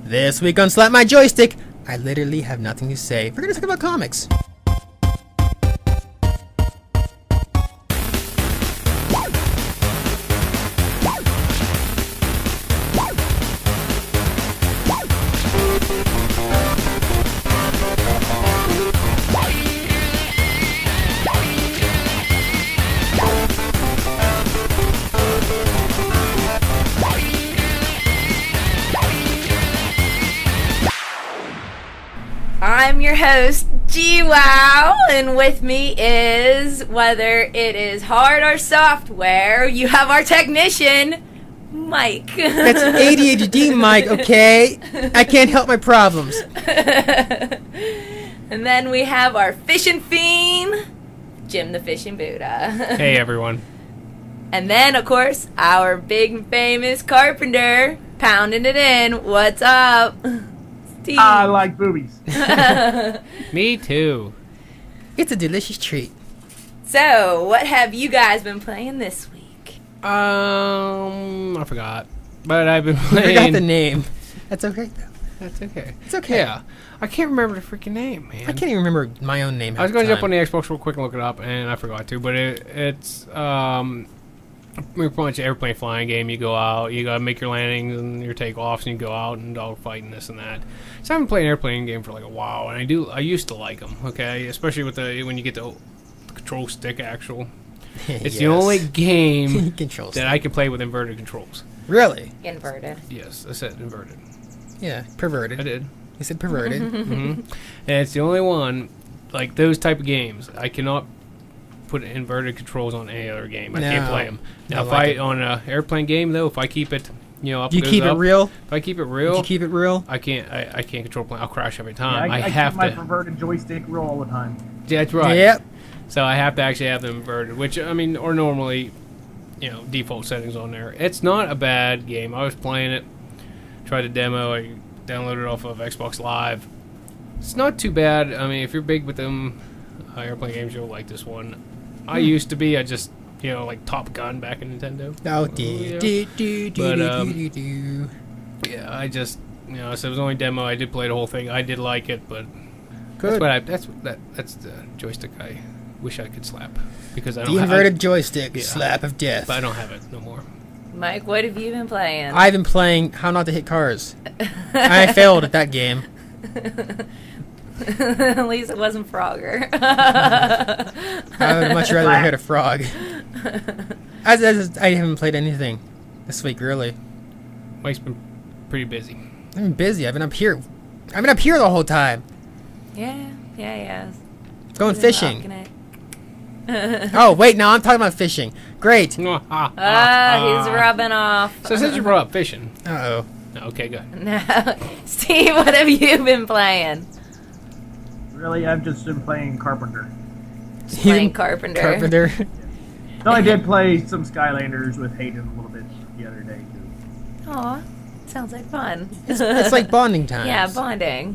This week on Slap My Joystick, I literally have nothing to say. We're gonna talk about comics. I'm your host, GWOW, and with me is, whether it is hard or software, you have our technician, Mike. That's ADHD, Mike, okay? I can't help my problems. And then we have our fishing fiend, Jim the Fishing Buddha. Hey, everyone. And then, of course, our big and famous carpenter, pounding it in. What's up? Steve. I like boobies. Me too. It's a delicious treat. So, what have you guys been playing this week? I forgot. But I've been I playing... forgot the name. That's okay, though. That's okay. It's okay. Yeah. I can't remember the freaking name, man. I can't even remember my own name. I was going to jump on the Xbox real quick and look it up, and I forgot to. But it's pretty much an airplane flying game. You go out, you got to make your landings and your takeoffs, and you go out and dogfight and this and that. So I've been playing an airplane game for like a while, and I used to like them, okay? Especially with when you get the control stick actual. It's the only game that I can play with inverted controls. Really? Inverted. Yes, I said inverted. Yeah, perverted. I did. You said perverted. And it's the only one, like those type of games, I cannot put inverted controls on any other game. I can't play them. Now, on an airplane game, though, if I keep it, up, you keep it real. If I keep it real, you keep it real. I can't control plane. I'll crash every time. Yeah, I have keep my to. perverted joystick real all the time. Yeah, that's right. Yep. So I have to actually have them inverted, which I mean, or normally, default settings on there. It's not a bad game. I was playing it, tried the demo. I downloaded it off of Xbox Live. It's not too bad. I mean, if you're big with them airplane games, you'll like this one. I used to be. I just, like Top Gun back in Nintendo. Oh, yeah, I just, so it was only demo. I did play the whole thing. I did like it, but good. That's the joystick I wish I could slap because I don't. The inverted joystick, slap of death. But I don't have it no more. Mike, what have you been playing? I've been playing How Not to Hit Cars. I failed at that game. At least it wasn't Frogger. I would much rather hit a frog. I haven't played anything this week, really. Mike's been pretty busy. I've been busy. I've been up here. I've been up here the whole time. Yeah. Going fishing. Oh, wait, no, I'm talking about fishing. Great. He's rubbing off. So since you brought up fishing. Uh-oh. Okay, good. No. Steve, what have you been playing? Really, I've just been playing Carpenter. Playing Carpenter. No, I did play some Skylanders with Hayden a little bit the other day, too. Aw, sounds like fun. It's like bonding time. Yeah, bonding.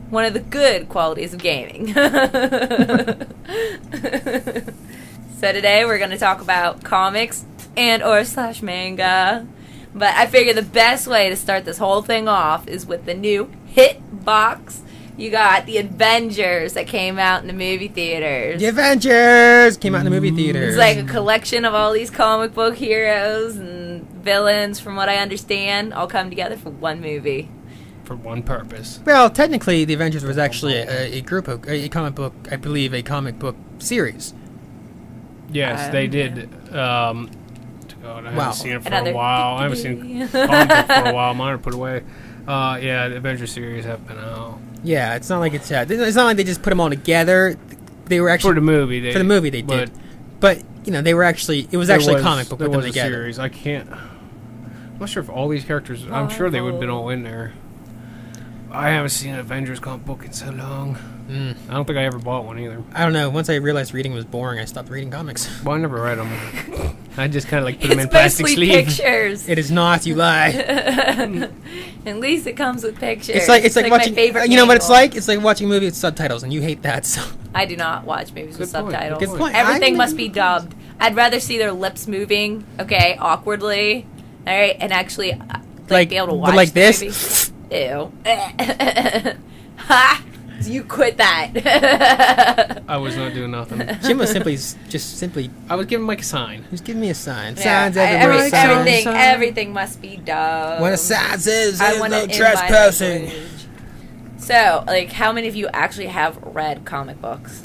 One of the good qualities of gaming. So today we're going to talk about comics and/or / manga. But I figure the best way to start this whole thing off is with the new hit box. You got the Avengers that came out in the movie theaters. The Avengers came out in the movie theaters. It's like a collection of all these comic book heroes and villains, from what I understand, all come together for one movie. For one purpose. Well, technically, the Avengers was actually a comic book, I believe, a comic book series. Yes, they did. God, I haven't seen it for a while. I haven't seen comic book for a while. Mine are put away. Yeah, the Avengers series have been out. Yeah, it's not like it's not like they just put them all together. They were actually for the movie. They did, but they were actually. It was actually a comic book. There was a series. I can't. I'm not sure if all these characters. I'm sure they would have been all in there. I haven't seen an Avengers comic book in so long. I don't think I ever bought one either. I don't know. Once I realized reading was boring, I stopped reading comics. Well, I never read them. I just kind of like put them in plastic sleeves. Pictures. It is not. You lie. At least it comes with pictures. It's like watching. My favorite. You know what it's like? It's like watching a movie with subtitles, and you hate that. So I do not watch movies with subtitles. Good point. Everything must be dubbed. I'd rather see their lips moving, awkwardly, all right, and actually like be able to watch but like the this. movie. Ew. Ha! You quit that. I was not doing nothing. Jim was simply I was giving Mike a sign. just give me a sign. Yeah, Signs everywhere. Signs. everything must be done. When a sign says I there's want no it in my trespassing. language. So, like, how many of you actually have read comic books?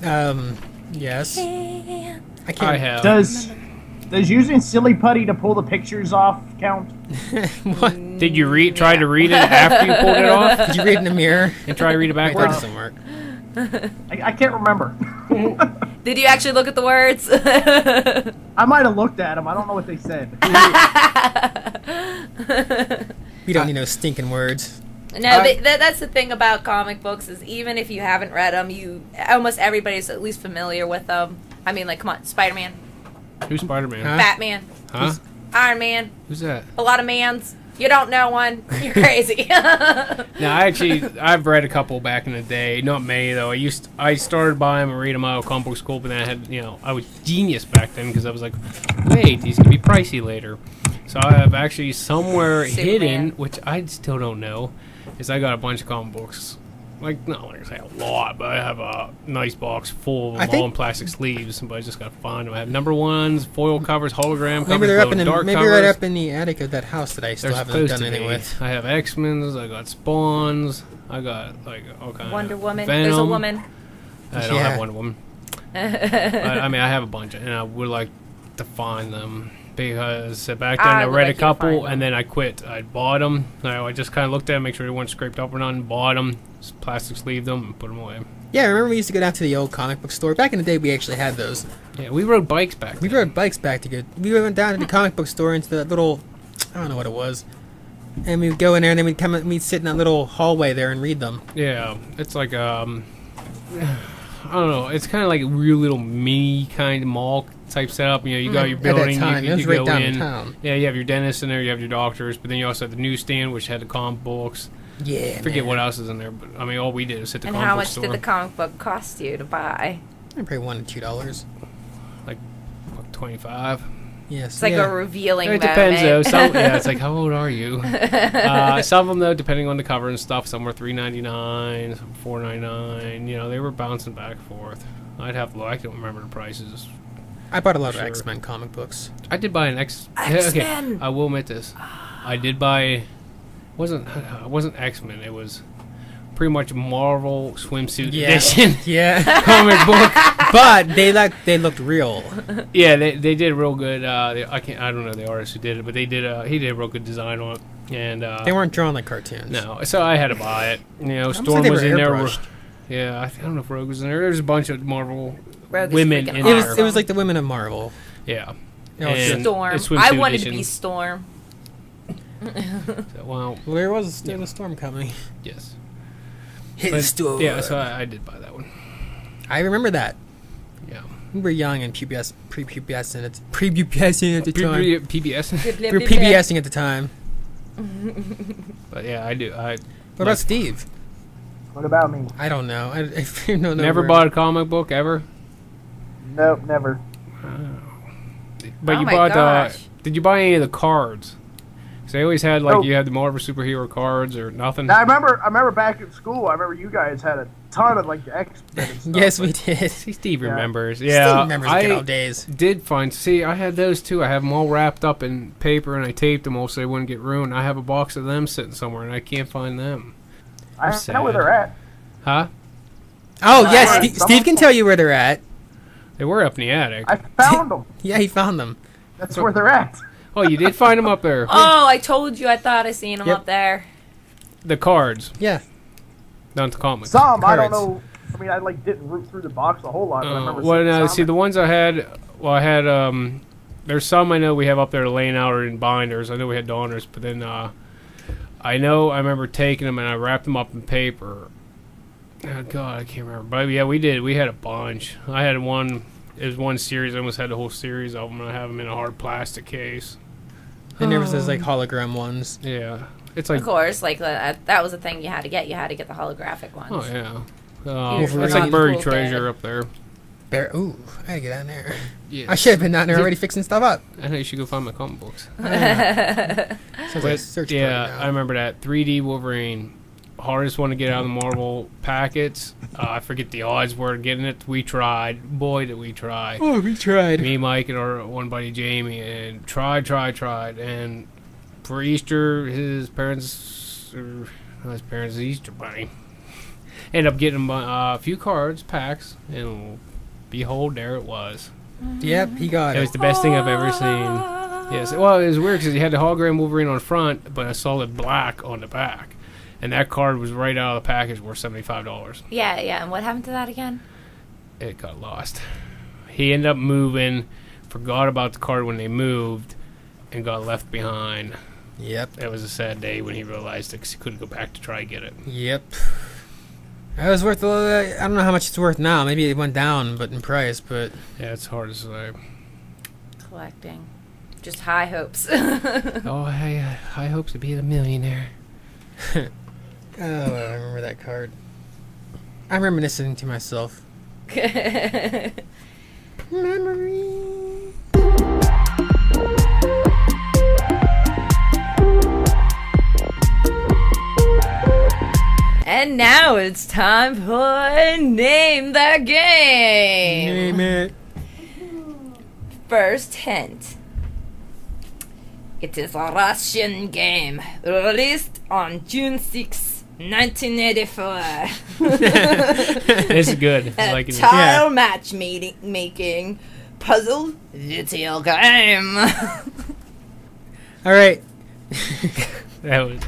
Yes. I can't. I have. Does using Silly Putty to pull the pictures off count? What? Did you try to read it after you pulled it off? Did you read in the mirror? And try to read it Wait, that backwards? doesn't work. I can't remember. Did you actually look at the words? I might have looked at them. I don't know what they said. We don't need no stinking words. No, that's the thing about comic books is even if you haven't read them, almost everybody's at least familiar with them. I mean, like, come on, Spider-Man, Who's Spider-Man? Huh? Batman, Huh? Iron Man, Who's that? a lot of mans. You don't know one. You're crazy. No, I've read a couple back in the day. Not many though. I started buying them and read them out of comic book school, but then I was genius back then because I was like, wait, these can be pricey later. So I have actually somewhere Superman. hidden, which I still don't know, is I got a bunch of comic books. Like, not like I say a lot, but I have a nice box full of them all in plastic sleeves. But I just got to find them. I have number ones, foil covers, hologram covers, Maybe they're up in the, dark maybe covers. right up in the attic of that house that I still They're haven't supposed done to anything be. with. I have X-Men's, I got Spawns, I got like all kinds Wonder of Woman. Venom. There's a woman. I don't Yeah. have Wonder Woman. I mean, I have a bunch, and I would like to find them because back then I would read like a you to find couple, them. and then I quit. I bought them. I just kind of looked at them, make sure they weren't scraped up or nothing. Bought them, plastic sleeved them, and put them away. Yeah, remember we used to go down to the old comic book store. Back in the day, we actually had those. Yeah, we rode bikes back We then. rode bikes back to go. We went down to the comic book store into that little, I don't know what it was, and we'd go in there and then we'd come and we'd sit in that little hallway there and read them. Yeah, it's like I don't know. It's kind of like a real little mini kind of mall type setup. You know, you got your At building. that time, you it was you right go in. downtown. Yeah, you have your dentist in there. You have your doctors, but then you also have the newsstand, which had the comic books. Yeah, I forget man. what else is in there, but I mean, all we did was hit the And comic how book much store. did the comic book cost you to buy? Probably $1 to $2. Like $25. Yes, It's like yeah. a revealing It moment. depends though. Some, yeah, it's like how old are you? Some of them though, depending on the cover and stuff, some were $3.99, some $4.99. You know, they were bouncing back and forth. I'd have to look. I don't remember the prices. I bought a lot of Sure. X-Men comic books. I did buy an Okay, X-Men! I will admit this. I did buy. Wasn't X-Men. It was pretty much Marvel swimsuit edition Yeah, comic book. but they looked real. Yeah, they did real good. I don't know the artist who did it, but they did. He did a real good design on it, and They weren't drawn like cartoons. no. So I had to buy it. You know, Almost Storm like they was were in there. airbrushed. Yeah, I don't know if Rogue was in there. There's a bunch of Marvel Rogue is women freaking in It was there. it was like the women of Marvel. Yeah. You know, And Storm. it's swimsuit I wanted to edition. be Storm. So, well, well, there was still a storm coming. yes. Hit But, the storm. yeah, so I did buy that one. I remember that. Yeah. We were young and prepubescent at the time. PBS. We were PBSing at the time. But yeah, I do. I What about Steve? What about me? I don't know. I don't know. never bought a comic book ever. Nope, never. But Oh you my bought. gosh. Did you buy any of the cards? Because they always had like Oh. you had the Marvel superhero cards or nothing. Now, I remember back at school. I remember you guys had a ton of like the X-Men and stuff. Yes, we did. See, Steve Yeah. remembers. Steve Yeah, remembers the good old days. did find. See, I had those too. I have them all wrapped up in paper and I taped them all so they wouldn't get ruined. I have a box of them sitting somewhere and I can't find them. I sad. know where they're at. Huh? Oh yes, Alright, Steve can tell you where they're at. They were up in the attic. I found them. Yeah, he found them. That's where they're at. Oh, you did find them up there. Oh, I told you. I thought I seen him Yep. up there. The cards, Yeah. not the comics. Some I don't Cards. know. I mean, I like didn't root through the box a whole lot. But I remember Well, seeing no, some. see the ones I had. Well, I had. There's some I know we have up there laying out or in binders. I know we had Dawners, but then I know I remember taking them and I wrapped them up in paper. Oh God, I can't remember. But yeah, we did. We had a bunch. I had one. It was one series. I almost had the whole series of them. And I have them in a hard plastic case. Then there was those like hologram ones. Yeah, it's like. Of course, like that was a thing you had to get. You had to get the holographic ones. Oh yeah. Huge It's Wolverine. like buried Cool treasure kid. up there. Bear. Ooh, I gotta get down there. Yes. I should have been down there already fixing stuff up. I know you should go find my comic books. Sounds like a But, search yeah, party I now. remember that 3D Wolverine. Hardest one to get out of the Marvel packets. I forget the odds were getting it. We tried. Boy, did we try. Oh, we tried. Me, Mike, and our one buddy Jamie, and tried. And for Easter, his parents, Easter bunny, ended up getting him a few cards, packs, and behold, there it was. Yep, he got It it. was the best thing I've ever seen. Yes, well, it was weird because he had the hologram Wolverine on the front, but a solid black on the back. And that card was right out of the package, worth $75. Yeah, and what happened to that again? It got lost. He ended up moving, forgot about the card when they moved, and got left behind. Yep. It was a sad day when he realized it 'cause he couldn't go back to try and get it. Yep. It was worth. I don't know how much it's worth now. Maybe it went down, but in price. But Yeah, it's hard to say. Collecting. Just high hopes. Oh, high hopes to be a millionaire. oh, I remember that card. I'm reminiscing to myself. Memory. And now it's time for Name the Game. Name it. First hint. It is a Russian game released on June 6, 1984. It's good. I A like it. tile matchmaking puzzle video game. All right. That was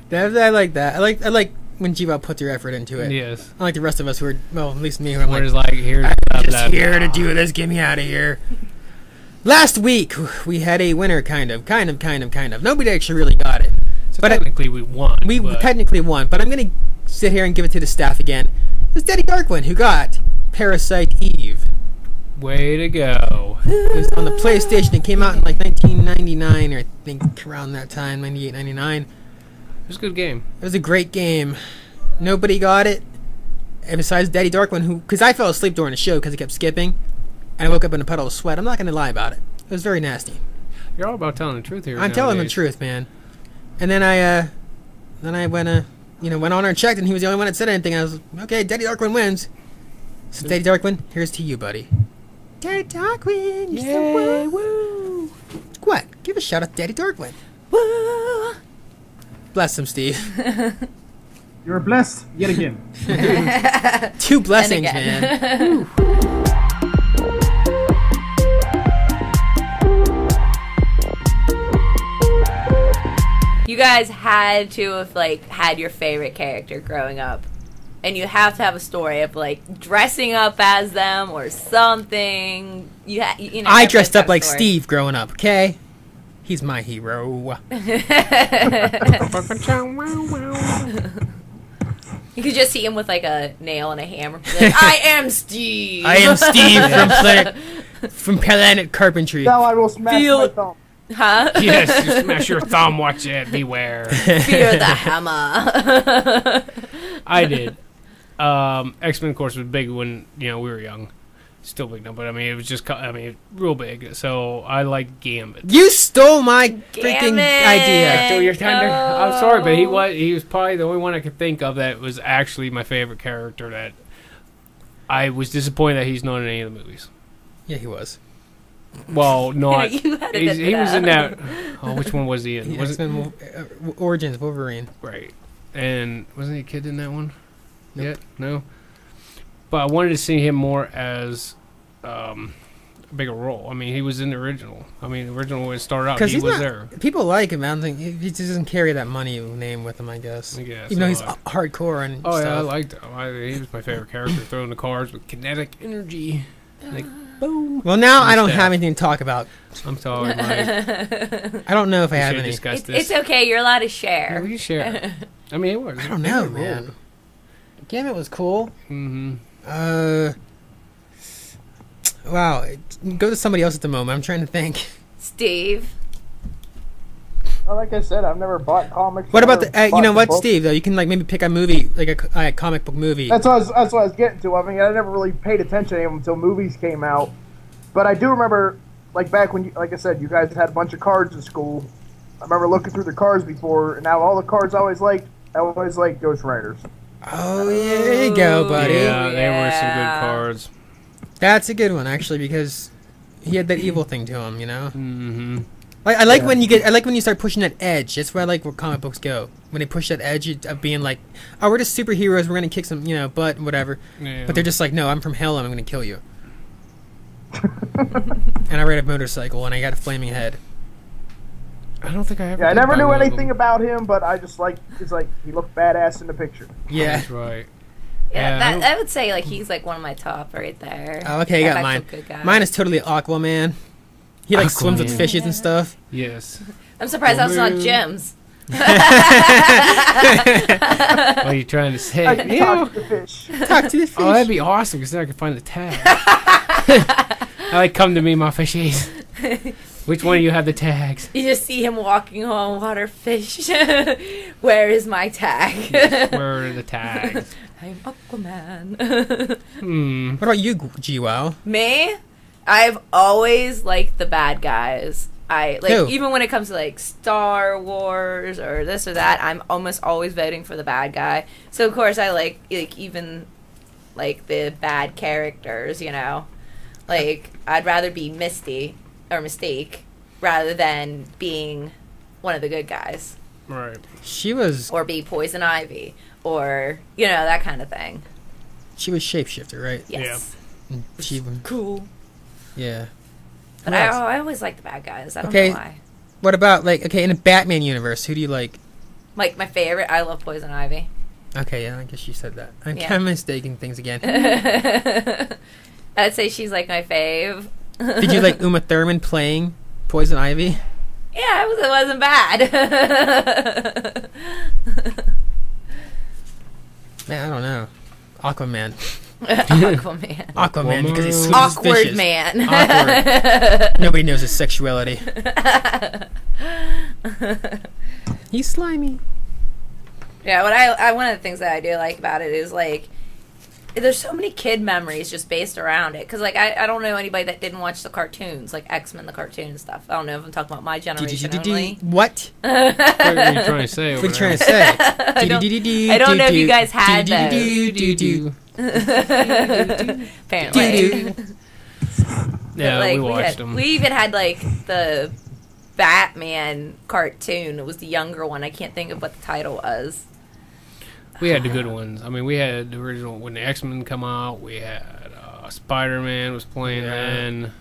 good. I like that. I like when Jiva put their effort into it. Yes. Unlike the rest of us who are, well, at least me, who I'm We're like, just like, here's I'm blah, just blah, here to blah. do this. Get me out of here. Last week we had a winner, kind of. Nobody actually really got it. So But technically we won. We but technically won, but I'm gonna sit here and give it to the staff again. It was Daddy Darkwin who got Parasite Eve. way to go. It was on the PlayStation. It came out in like 1999, or I think around that time, 98, 99. It was a good game. It was a great game. Nobody got it, and besides Daddy Darkwin, who, because I fell asleep during the show because it kept skipping, and I woke up in a puddle of sweat. I'm not gonna lie about it. It was very nasty. You're all about telling the truth here. I'm telling the nowadays. truth, man. And then I went on and checked, and he was the only one that said anything. I was okay. Daddy Darkwin wins. So Daddy Darkwin, here's to you, buddy. Daddy Darkwin, you're so woo. What? Give a shout out to Daddy Darkwin. Woo! Bless him, Steve. You're blessed yet again. Two blessings, again. man. You guys had to have had your favorite character growing up, and you have to have a story of dressing up as them or something. You know. I dressed up have like a story. Steve growing up. Okay, he's my hero. You could just see him with a nail and a hammer. Like, I am Steve. I am Steve from Planet Carpentry. Now I will smash Feel- my thumb. Huh? Yes, you smash your thumb. Watch it. Beware. Fear the hammer. I did. X-Men, of course, was big when we were young. Still big now, but I mean, it was just real big. So I liked Gambit. You stole my freaking Gambit. idea. So you're tender. I'm sorry, but he was probably the only one I could think of that was actually my favorite character. That I was disappointed that he's not in any of the movies. Yeah, he was. Well, not. You had to he get was in that. that. Oh, which one was he in? Was it X-Men Origins Wolverine. right? And wasn't he a kid in that one? Nope. Yet? No. But I wanted to see him more as a bigger role. I mean, he was in the original. I mean, the original when it started out, he was there. People like him. I don't think he just doesn't carry that money name with him. I guess. I guess, Even though he's so hardcore and Oh stuff. yeah, I liked him. He was my favorite character, throwing the cars with kinetic energy. Like, boom. Well, now I don't Staff. have anything to talk about. I'm talking like I don't know if I we have should any. discuss this. It's okay. You're allowed to Yeah, share. we can share. I mean, it was. I don't know, man. Gambit was cool. Mm-hmm. Wow. Go to somebody else at the moment. I'm trying to think. Steve. Well, like I said, I've never bought comics. What about never the? You bought know the what, book. Steve? Though you can like maybe pick a movie, like a comic book movie. That's what I was getting to. I mean, I never really paid attention to them until movies came out. But I do remember, like back when, like I said, you guys had a bunch of cards in school. I remember looking through the cards before, and now all the cards I always liked Ghost Riders. Oh, yeah, there you go, buddy. Yeah, they were some Yeah. good cards. That's a good one actually because he had that evil thing to him, you know. Mm-hmm. I like when you get. I like when you start pushing that edge. That's where I like where comic books go. When they push that edge of being like, oh, we're just superheroes. We're gonna kick some, butt and whatever. Yeah. But they're just like, no, I'm from hell and I'm gonna kill you. And I ride a motorcycle and I got a flaming head. I don't think I ever. Yeah, I did never buy knew one of anything them. about him, but I just it's like he looked badass in the picture. Yeah. That's right. Yeah, Yeah, I that, I would say like he's like one of my top right there. Oh, okay, you got I've mine. had some good guys. Mine is totally Aquaman. He like swims with Aquaman. fishes and stuff. Yes. I'm surprised that's not Aquaman. Jim's. What are you trying to say? I can talk to the fish. Talk to the fish. Oh, that'd be awesome because then I can find the tag. I like come to me, my fishies. Which one of you have the tags? You just see him walking on water, fish. Where is my tag? Where are the tags? I'm Aquaman. Hmm. What about you, G-Wow? Me? I've always liked the bad guys. I like Who? even when it comes to like Star Wars or this or that, I'm almost always voting for the bad guy. So of course I like even like the bad characters, you know. Like I'd rather be Misty or Mystique rather than being one of the good guys Right. She was or be Poison Ivy or that kind of thing. shapeshifter, right? Yes. And she, Cool. yeah. But Who else? I always like the bad guys. I don't Okay. know why. What about like in the Batman universe? Who do you like? Like my favorite, I love Poison Ivy. Okay, yeah, I guess you said that. I'm Yeah. kind of mistaking things again. I'd say she's like my fave. Did you like Uma Thurman playing Poison Ivy? Yeah, it wasn't bad. Man, I don't know. Aquaman. Aquaman. Aquaman because he swims Awkward with fishes. man. Awkward. Nobody knows his sexuality. He's slimy. Yeah, what I one of the things that I do like about it is like there's so many kid memories just based around it. Because like I don't know anybody that didn't watch the cartoons, like X-Men the cartoon stuff. I don't know if I'm talking about my generation only. What? What are you trying to say? What are you trying to say? I don't know if you guys had those. Apparently. Yeah, Like, we watched them. We even had like the Batman cartoon. It was the younger one. I can't think of what the title was. We had the good ones. I mean, we had the original when the X-Men come out. We had Spider-Man was playing then.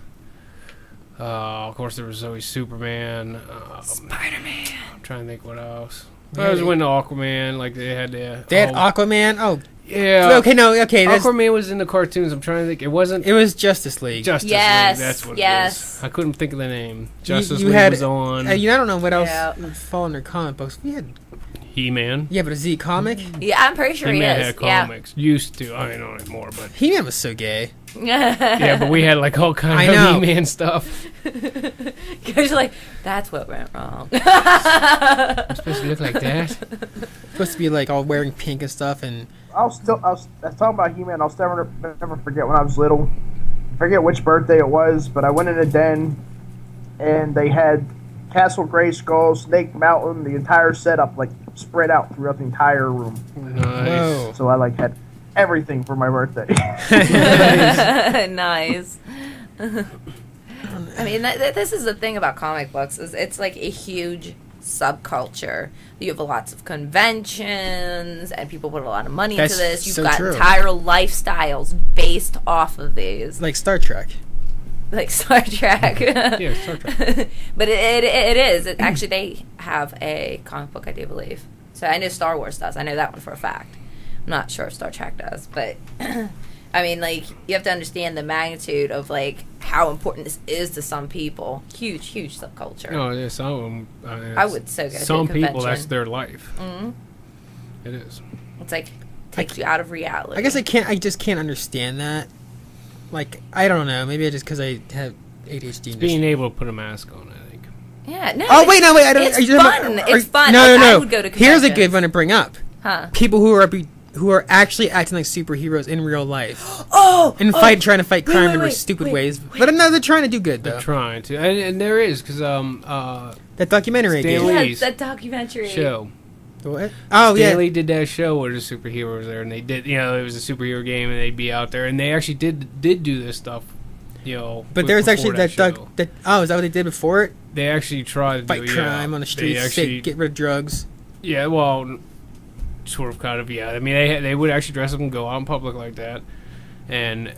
Of course, there was always Superman. Spider-Man. I'm trying to think what else. Yeah, That was when the Aquaman, like they had the. They had Aquaman. Oh, Yeah. okay, no, okay. Aquaman was in the cartoons. I'm trying to think. It wasn't It was Justice League. Justice Yes, League. That's what it yes. was. I couldn't think of the name. Justice you League had- was on. I don't know what else Yeah. would fall in their comic books. We had, He-Man. yeah, but a Z comic. Yeah, I'm pretty sure he He-Man is. had comics. Used to. I don't know anymore, but He-Man was so gay. Yeah. yeah, but we had like all I kind know. of He-Man stuff. Because you're like, that's what went wrong. I'm supposed to look like that. Supposed to be like all wearing pink and stuff, and I was talking about He-Man. I'll still never forget when I was little. I forget which birthday it was, but I went in a den, and they had Castle Grayskull, Snake Mountain, the entire setup like spread out throughout the entire room. Nice. whoa. So I like had everything for my birthday. Nice. I mean, this is the thing about comic books is it's like a huge subculture. You have lots of conventions, and people put a lot of money That's into this. You've so got true. entire lifestyles based off of these, like Star Trek. like Star Trek. Yeah, Star Trek. But it is. Actually, they have a comic book, I do believe. So I know Star Wars does. I know that one for a fact. I'm not sure if Star Trek does, but I mean, like, you have to understand the magnitude of like how important this is to some people. Huge, huge subculture. No, yeah, some of them. I would so go to a Some people, convention. that's their life. Mhm. It is. It's like takes you out of reality. I guess I just can't understand that. Like, I don't know. Maybe just because I have ADHD. and Being just- able to put a mask on, I think. Yeah, no. Oh wait, no, wait. I don't. It's are you talking fun. about- It's fun. No, Like, no, I no. would go to Here's a good conventions. one to bring up. Huh? People who are actually acting like superheroes in real life Oh, and trying to fight crime in stupid ways. But no, they're trying to do good though. They're trying to, and there is because That documentary. Stan again. Lee. yeah, Lee's that documentary. show. What? Oh yeah. Stanley did that show where the superheroes there, and they did, it was a superhero game, and they'd be out there, and they actually did do this stuff, But there's actually before that show. oh, is that what they did before it? They actually tried to Fight do, crime on the They streets, actually, get rid of drugs. yeah, well, sort of, kind of, yeah. I mean, they would actually dress up and go out in public like that, and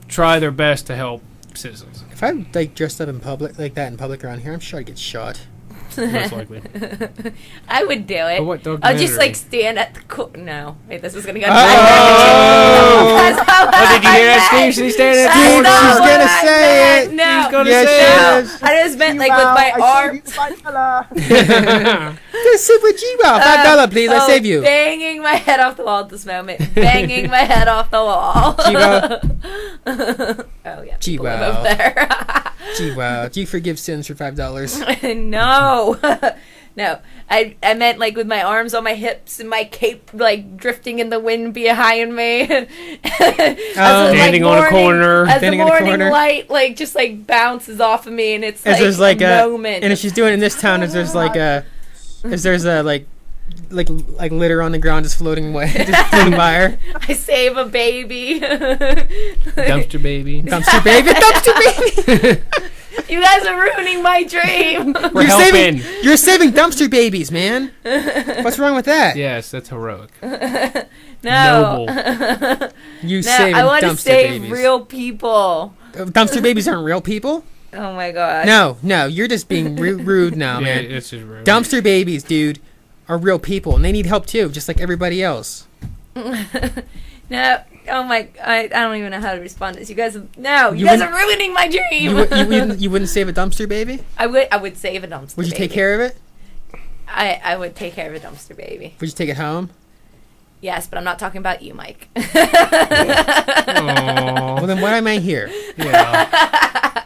try their best to help citizens. If I like dressed up in public like that in public around here, I'm sure I'd get shot. Most likely. I would do it. But what I'll just documentary? like stand at the no. Wait, this is gonna go. Oh! That's not what Oh, did you hear that, I Steve? She's standing at meant. the Dude, That's she's not gonna what I say meant. it. No, She's gonna Yes, say yes. no. I just meant like with my arm. The super G-Wow, $5, please. I save you. Banging my head off the wall at this moment. Banging my head off the wall. G-Wow. Oh yeah. Gee, people live wow. over there. G-Wow. Do you forgive sins for $5? No. No. I meant like with my arms on my hips and my cape like drifting in the wind behind me. Standing on a corner. As Standing the on a morning corner. light like just like bounces off of me and it's As like, there's like a moment. and if she's doing it in this town, is there's like a like litter on the ground just floating away, just floating by her. I save a baby. Dumpster baby. Dumpster baby, dumpster baby. You guys are ruining my dream. We're You're helping. you're saving dumpster babies, man. What's wrong with that? Yes, that's heroic. No. Noble. You No, saving I want to dumpster save babies. real people. Dumpster babies aren't real people. Oh my god. No, you're just being rude now, Yeah, man. it's just rude. Dumpster babies, dude, are real people, and they need help too, just like everybody else. No. Oh my. I don't even know how to respond to this. You guys. No. You You guys wouldn't- are ruining my dream. You wouldn't save a dumpster baby? I would save a dumpster. Would you baby. take care of it? I would take care of a dumpster baby. Would you take it home? Yes, but I'm not talking about you, Mike. Aw. Well, then why am I here? Yeah.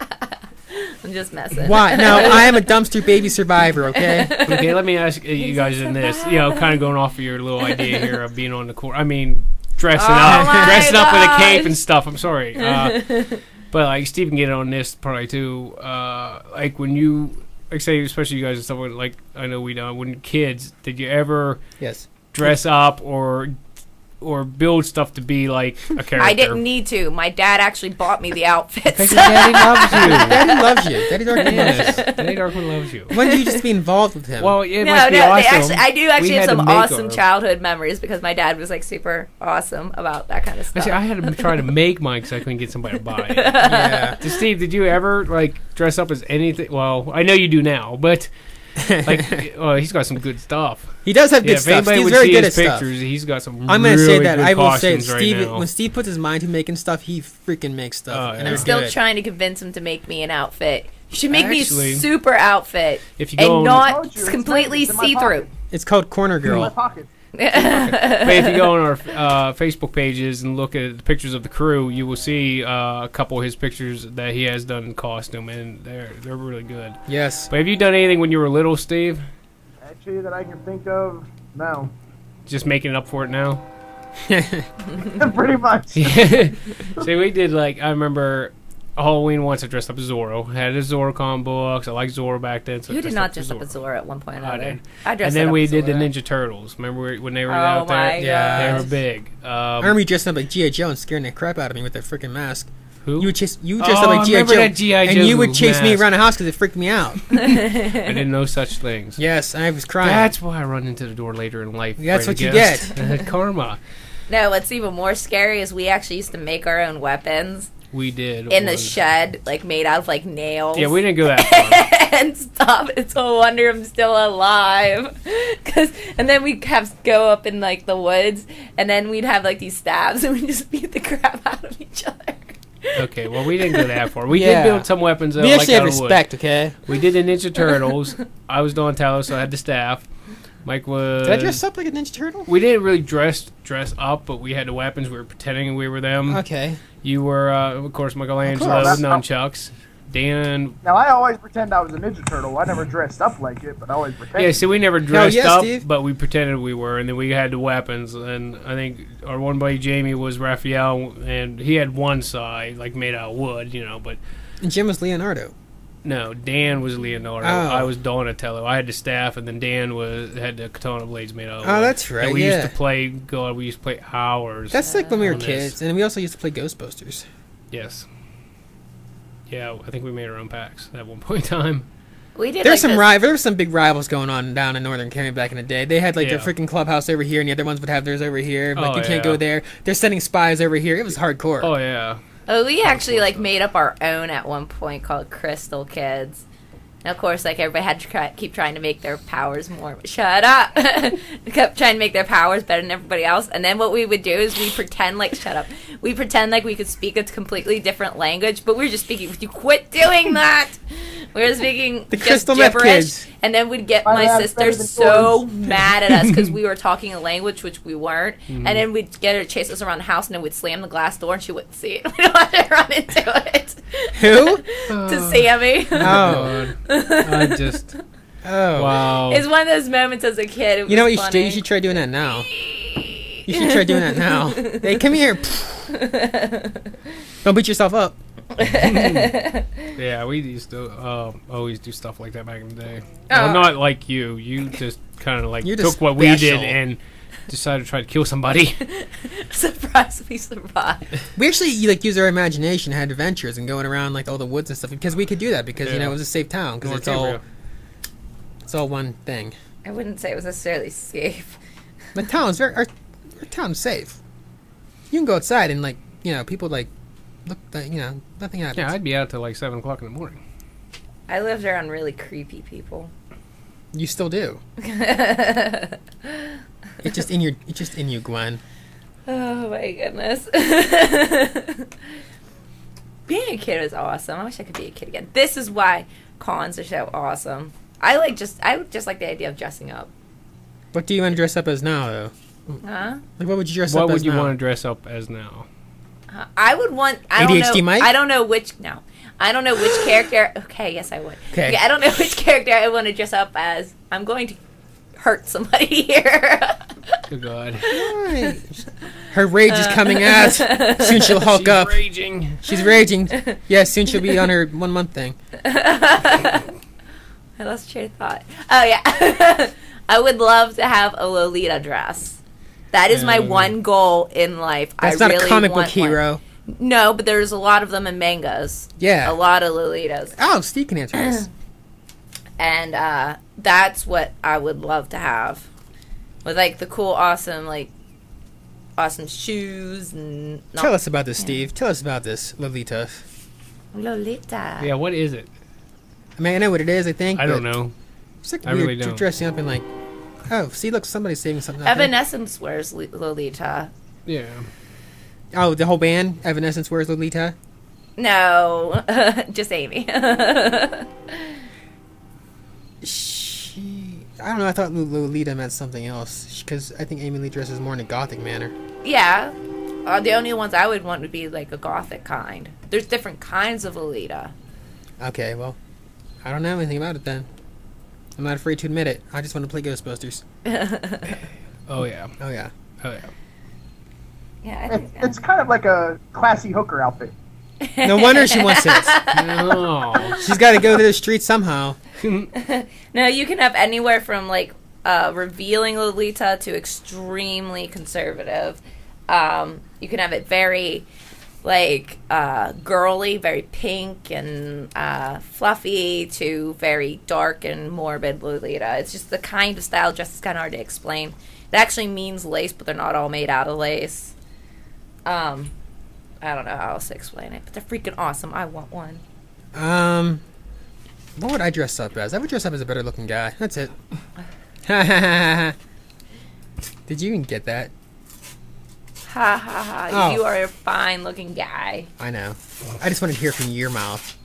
I'm just messing. Why? No, I am a dumpster baby survivor, okay? Okay, let me ask you guys in this. Kind of going off of your little idea here of being on the court. I mean, dressing Oh up, my dressing up with a gosh. cape and stuff. I'm sorry, but like Steve can get on this probably too. Like when you, like say, especially you guys and stuff. Like I know we done when kids. Did you ever Yes. dress up or build stuff to be like a character? I didn't need to. My dad actually bought me the outfits. Because your daddy loves you. Daddy loves you. Daddy Darkman Yes, loves Daddy Darkman loves you. you. When do you just be involved with him? Well, it No, must be no, awesome. I do actually We have had to some make awesome our- childhood memories because my dad was like super awesome about that kind of I stuff. see, I had to try to make mine because I couldn't get somebody to buy it. yeah. So Steve, did you ever like dress up as anything? Well, I know you do now, but like, well, he's got some good stuff. He does have Yeah, good if stuff. anybody Steve's would very see good at his stuff. pictures, he's got some. I'm gonna really say that. good I will say, costumes right Steve. now. When Steve puts his mind to making stuff, he freaking makes stuff. Oh, And yeah. they're I'm still good. trying to convince him to make me an outfit. You should make Actually, me a super outfit if you go and on, I not told you, it's completely nice. It's in my see through. pocket. It's called Corner In my Girl. pocket. but if you go on our Facebook pages and look at the pictures of the crew, you will see a couple of his pictures that he has done in costume, and they're really good. Yes. But have you done anything when you were little, Steve? Actually, that I can think of. No. Just making up for it now? Pretty much. See, we did like I remember Halloween once. I dressed up as Zorro. Had his Zorro comic books. I liked Zorro back then. So I You did dressed not as dress up as Zora at one point or I another. did. I And dressed then up we as did the Zora. Ninja Turtles. Remember when they were Oh out there? my Yeah. They god. were big. I remember you dressing up like G.I. Joe and scaring the crap out of me with that freaking mask. Who? You dressed up Oh, like I G.I. remember Joe, that G.I. and Joe you would chase me mask. around the house because it freaked me out. I didn't know such things. Yes, I was crying. That's why I run into the door later in life. That's afraid what of you ghosts. Karma. No, what's even more scary is we actually used to make our own weapons We did. in the once. shed, like made out of like nails. Yeah, we didn't go that far. and stuff. It's a wonder I'm still alive. And then we'd have go up in like the woods, and then we'd have like these stabs, and we'd just beat the crap out of each other. Okay, well, we didn't go that far. We Yeah. did build some weapons. We like actually have out of wood. respect, okay? We did the Ninja Turtles. I was Donatello, so I had the staff. Mike was. Did I dress up like a Ninja Turtle? We didn't really dress up, but we had the weapons. We were pretending we were them. Okay. You were, of course, Michelangelo Of with course. nunchucks. Dan. Now I always pretend I was a Ninja Turtle. I never dressed up like it, but I always pretended. Yeah, see, we never dressed yeah, up, Steve. but we pretended we were, and then we had the weapons. And I think our one buddy Jamie was Raphael, and he had one side like made out of wood, but And Jim was Leonardo. no, Dan was Leonardo. Oh. I was Donatello. I had the staff, and then Dan had the katana blades made out of wood. Oh, that's right. And we yeah. used to play. God, we used to play hours. That's like when we were on this. kids, and we also used to play Ghostbusters. Yes. Yeah, I think we made our own packs at one point in time. We did. There's like some There were some big rivals going on down in Northern Canada back in the day. They had like Yeah. their freaking clubhouse over here, and the other ones would have theirs over here. Like Oh, you can't yeah. go there. They're sending spies over here. It was hardcore. Oh yeah. Oh, we actually like made up our own at one point called Crystal Kids. And of course, like everybody had to keep trying to make their powers more. Shut up! Kept trying to make their powers better than everybody else. And then what we would do is we pretend like shut up. We pretend like we could speak a completely different language, but we were just speaking. Would you quit doing that? We were speaking The just Crystal Meth gibberish, Kids. and then we'd get My my lab's sister better than so yours. mad at us because we were talking a language which we weren't. And then we'd get her to chase us around the house, and then we'd slam the glass door, and she wouldn't see it. We'd want to run into it. Who? To Sammy. Oh. I just. Oh. Wow. It's one of those moments as a kid. It was You know what you should funny. do? You should try doing that now. You should try doing that now. Hey, come here. Don't beat yourself up. Yeah, we used to always do stuff like that back in the day. Oh. Well, not like you. You just kind of like You're took just what we did special. and decided to try to kill somebody. Surprise, we survived. We actually like use our imagination, had adventures, and going around like all the woods and stuff because we could do that because Yeah. it was a safe town because North it's all one thing. I wouldn't say it was necessarily safe. The town's our town's safe. You can go outside and people like look nothing happens. Yeah, I'd be out till like 7 o'clock in the morning. I lived around really creepy people. You still do. It's just in you, Gwen. Oh my goodness. Being a kid was awesome. I wish I could be a kid again. This is why cons are so awesome. I would just like the idea of dressing up. What do you want to dress up as now, though? Huh? Like, what would you dress What up as would you now? want to dress up as now? I would want. ADHD Mike? I don't know which. No, I don't know which character. Okay, yes, I would. Okay. I don't know which character I want to dress up as. I'm going to hurt somebody here. Good God. Right. Her rage is coming out. Soon she'll hulk She's up. raging. She's raging. Yeah, soon she'll be on her 1 month thing. I lost train of thought. Oh yeah, I would love to have a Lolita dress. That is my one goal in life. That's I not really a comic book want one. hero. No, but there's a lot of them in mangas. Yeah. A lot of Lolitas. Oh, Steve can answer this. And that's what I would love to have. With like the cool, awesome shoes and Tell us about this, Steve. Tell us about this, Lolita. Lolita. Yeah, what is it? I mean, I know what it is, I think. I don't but know. It's like I weird really don't. dressing up in like, oh, see, look, somebody's saving something out there. Evanescence wears Lolita. Yeah. Oh, the whole band, Evanescence wears Lolita? No, just Amy. I don't know, I thought Lolita meant something else. Because I think Amy Lee dresses more in a gothic manner. Yeah. The only ones I would want would be like a gothic kind. There's different kinds of Lolita. Okay, well, I don't know anything about it then. I'm not afraid to admit it. I just want to play Ghostbusters. Oh, yeah. Oh, yeah. Oh, yeah. Yeah, I think It's kind of like a classy hooker outfit. No wonder she wants it. No. She's got to go to the streets somehow. No, you can have anywhere from like revealing Lolita to extremely conservative. You can have it very like girly, very pink and fluffy, to very dark and morbid Lolita. It's just the kind of style dress is kind of hard to explain. It actually means lace, but they're not all made out of lace. I don't know how else to explain it, but they're freaking awesome. I want one. What would I dress up as? I would dress up as a better looking guy. That's it. Did you even get that? Ha ha ha. Oh. You are a fine looking guy. I know. I just wanted to hear from your mouth.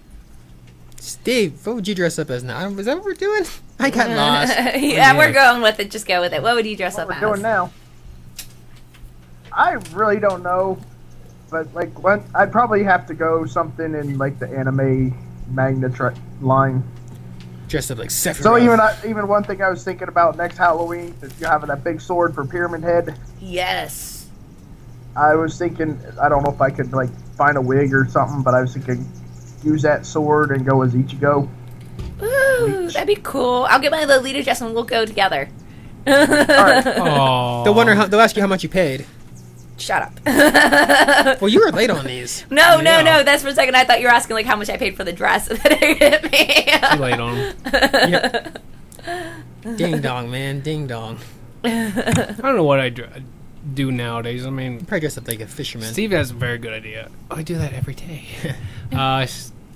Steve, what would you dress up as now? Is that what we're doing? I got lost. Yeah, we're going with it. Just go with it. What would you dress What up we're as? doing now? I really don't know, but like I'd probably have to go something in like the anime line. Dressed up like Sephiroth. So even one thing I was thinking about next Halloween, if you're having that big sword for Pyramid Head, Yes. I was thinking, I don't know if I could like find a wig or something, but I was thinking use that sword and go as Ichigo. Ooh, that'd be cool. I'll get my Lolita dress and we'll go together. All right. Oh. They'll ask you how much you paid. Shut up. Well, you were late on these. No. Yeah. That's for a second. I thought you were asking like how much I paid for the dress. And then it hit me. Too late on them. Yep. Ding dong, man. Ding dong. I don't know what I do nowadays. I mean, Probably dressed up like a fisherman. Steve has a very good idea. I do that every day.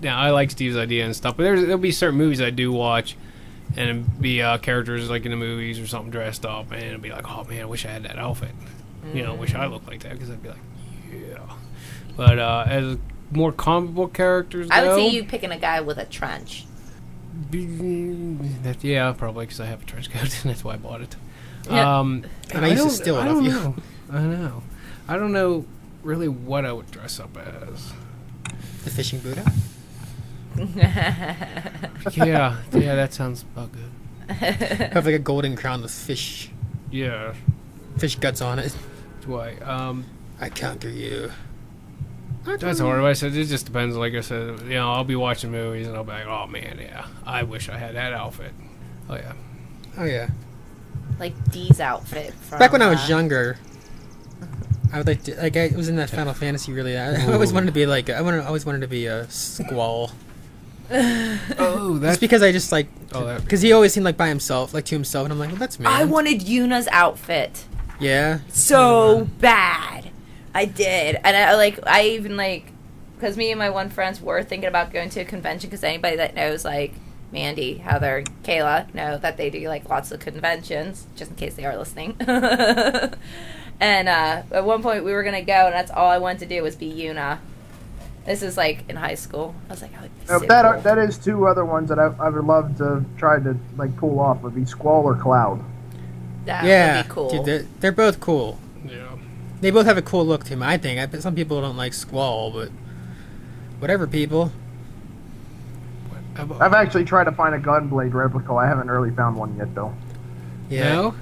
Yeah, I like Steve's idea and stuff. But there'll be certain movies I do watch, and it'll be characters like in the movies or something dressed up, and it'll be like, oh man, I wish I had that outfit. You know, wish I looked like that, because I'd be like, yeah. But as more comic book characters I would go, see you picking a guy with a trench. yeah, probably because I have a trench coat, and that's why I bought it. Yeah. And I used to steal it off you. Know. I know. I don't know really what I would dress up as. The fishing Buddha? Yeah, that sounds about good. Have like a golden crown with fish guts on it. Why? I conquer you. That's hard. I said it just depends. Like I said, you know, I'll be watching movies and I'll be like, oh man, yeah, I wish I had that outfit. Oh yeah. Oh yeah. Like Dee's outfit. From, Back when I was younger, I would like to, like, I was in that Final Fantasy really. I always wanted to be like, always wanted to be a Squall. Oh, that's Just because I just like, that. because he always seemed like by himself, like to himself, and I'm like, well, that's me. I wanted Yuna's outfit Yeah. so bad. I did, and I even because me and my one friends were thinking about going to a convention, because anybody that knows like Mandy, Heather, Kayla know that they do like lots of conventions, just in case they are listening. And at one point we were gonna go, and that's all I wanted to do was be Yuna. This is like in high school. I was like, I would be so cool. That is two other ones that I would love to try to like pull off, would be Squall or Cloud. That Yeah. would be cool. Dude, they're both cool. Yeah. They both have a cool look to them, I think. I bet some people don't like Squall, but whatever, people. I've actually tried to find a Gunblade replica. I haven't really found one yet, though. Yeah. No?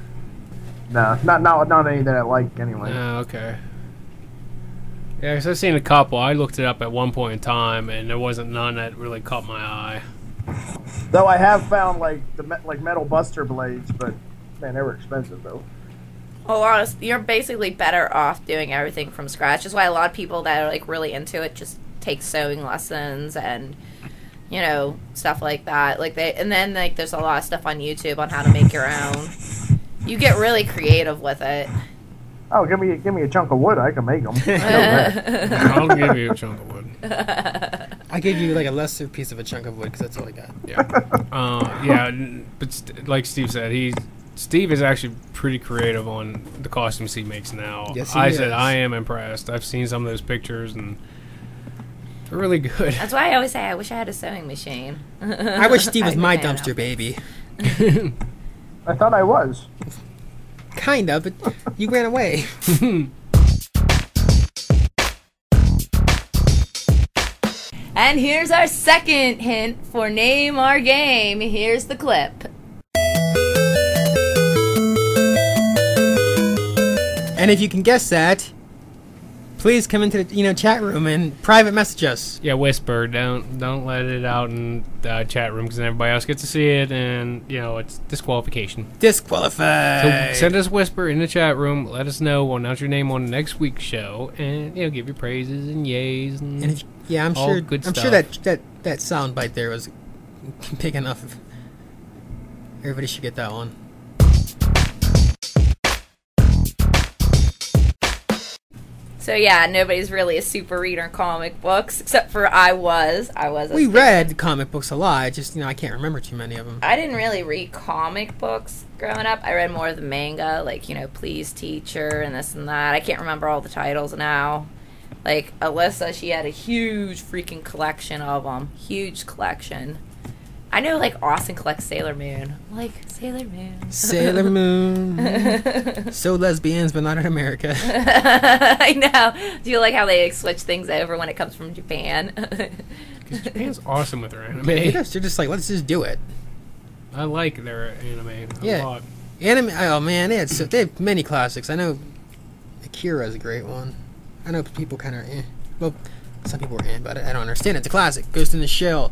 No, not any that I like, anyway. Oh, okay. Yeah, because I've seen a couple. I looked it up at one point in time, and there wasn't none that really caught my eye. Though I have found like metal Buster blades, but man, they were expensive though. Well, honestly, you're basically better off doing everything from scratch. That's why a lot of people that are like really into it just take sewing lessons and, you know, stuff like that. And then there's a lot of stuff on YouTube on how to make your own. You get really creative with it. Oh, give me a chunk of wood. I can make them. I'll give you a chunk of wood. I gave you like a lesser piece of a chunk of wood because that's all I got. Yeah. But like Steve said, Steve is actually pretty creative on the costumes he makes now. Yes, I is. said I am impressed. I've seen some of those pictures, and they're really good. That's why I always say I wish I had a sewing machine. I wish Steve was my I know. dumpster baby. I thought I was. Kinda, but you ran away. And here's our second hint for Name Our Game. Here's the clip. And if you can guess that, please come into the chat room and private message us. Yeah, whisper. Don't let it out in the chat room, because then everybody else gets to see it, and it's disqualification. Disqualified. So send us whisper in the chat room. Let us know. We'll announce your name on next week's show, and give your praises and yays and And I'm all sure. good I'm stuff. sure that sound bite there was big enough. Everybody should get that one. So yeah, nobody's really a super reader in comic books, except for I was. We read comic books a lot. Just I can't remember too many of them. I didn't really read comic books growing up. I read more of the manga, like Please Teacher and this and that. I can't remember all the titles now. Like Alyssa, she had a huge freaking collection of them. Huge collection. I know, Austin collects Sailor Moon. I'm like, Sailor Moon. Sailor Moon. So lesbians, but not in America. I know. Do you like how they switch things over when it comes from Japan? Japan's awesome with their anime. They're just like, let's just do it. I like their anime a Yeah. lot. Anime. Oh man, they have many classics. I know Akira is a great one. I know people kind of, well, some people are but I don't understand. It's a classic. Ghost in the Shell.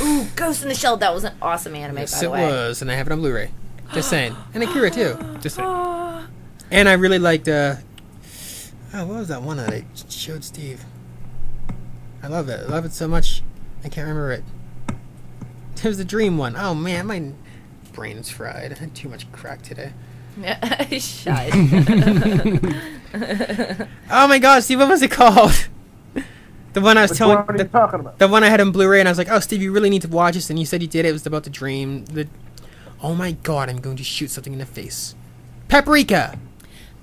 Ooh, Ghost in the Shell. That was an awesome anime, Yes, by the it way. was, and I have it on Blu-ray. Just saying. And Akira too. Just saying. And I really liked. What was that one that I showed Steve? I love it. I love it so much. I can't remember it. It was the Dream one. Oh man, my brain's fried. I had too much crack today. Shut. Oh my God, Steve, what was it called? The one I was Which telling. one are you talking about? The one I had on Blu-ray, and I was like, "Oh, Steve, you really need to watch this." And you said you did. It was about the Dream. Oh my God, I'm going to shoot something in the face. Paprika.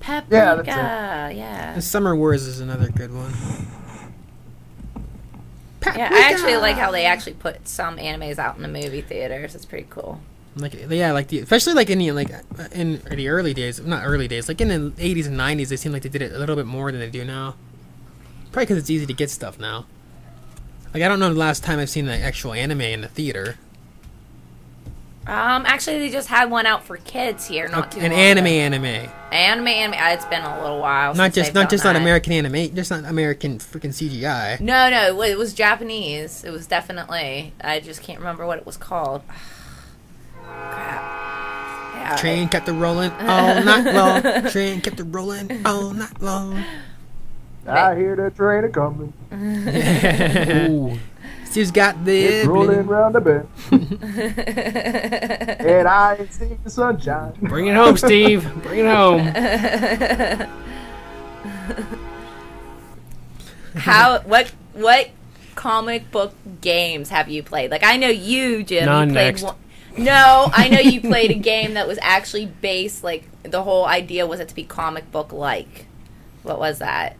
Paprika. Yeah, Yeah. And Summer Wars is another good one. Yeah, I actually like how they actually put some animes out in the movie theaters. It's pretty cool. Especially like in the early days, not early days, like in the 80s and 90s, they seem like they did it a little bit more than they do now. Probably because it's easy to get stuff now. Like, I don't know the last time I've seen the actual anime in the theater. Actually, they just had one out for kids here. Not too An long anime. ago. Anime. It's been a little while. Not since just they've done that. American anime, just not American freaking CGI. No, it was Japanese. It was definitely. I just can't remember what it was called. Crap. Yeah. Train kept it rolling all night long. Train kept it rolling all night long. I hear the train a coming. Ooh. Steve's got the It's rolling round the bend. And I ain't seen the sunshine. Bring it home, Steve. Bring it home. What comic book games have you played? Like, I know you, Jim. None. You played Next. one. No, I know you played a game that was actually based, like, the whole idea was it to be comic book like. What was that?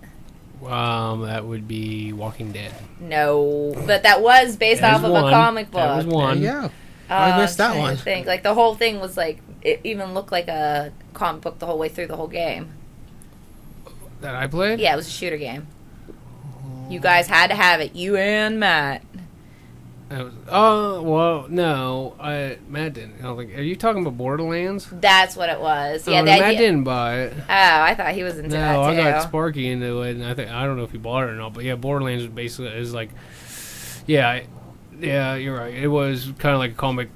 That would be Walking Dead. No, but that was based That off was of a one. comic book. That was one. There you go. I missed that I'm trying one. to think. Like, the whole thing was like, it even looked like a comic book the whole way through the whole game. That I played? Yeah, it was a shooter game. You guys had to have it. You and Matt. Well, no. Matt didn't. I don't think, are you talking about Borderlands? That's what it was. Yeah, Matt didn't buy it. Oh, I thought he was into that No, too. I got Sparky into it, and I don't know if he bought it or not. But yeah, Borderlands was basically like, yeah, you're right. It was kind of like a comic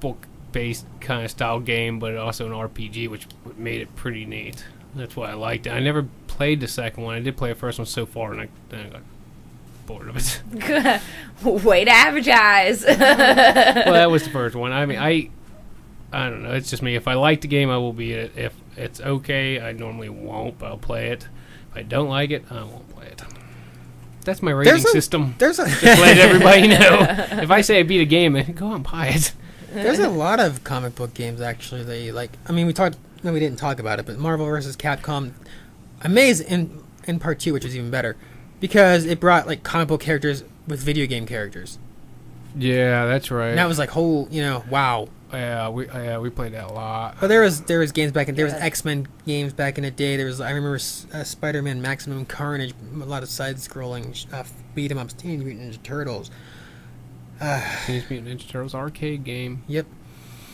book based kind of style game, but also an RPG, which made it pretty neat. That's why I liked it. I never played the second one. I did play the first one so far, and then I got bored of it. Way to advertise. Well, that was the first one. I mean, I don't know. It's just me. If I like the game, I will beat it. If it's okay, I normally won't, but I'll play it. If I don't like it, I won't play it. That's my rating system. There's a Just let everybody know. If I say I beat a game, then go out and buy it. There's a lot of comic book games actually. They like. I mean, we didn't talk about it, but Marvel vs. Capcom, amazing in part 2, which was even better, because it brought like comic book characters with video game characters. Yeah, that's right. And that was like whole, wow. Yeah, we played that a lot. But there was games back in there was X-Men games back in the day. There was I remember Spider-Man Maximum Carnage, a lot of side-scrolling beat 'em ups, Teenage Mutant Ninja Turtles. Teenage Mutant Ninja Turtles arcade game. Yep.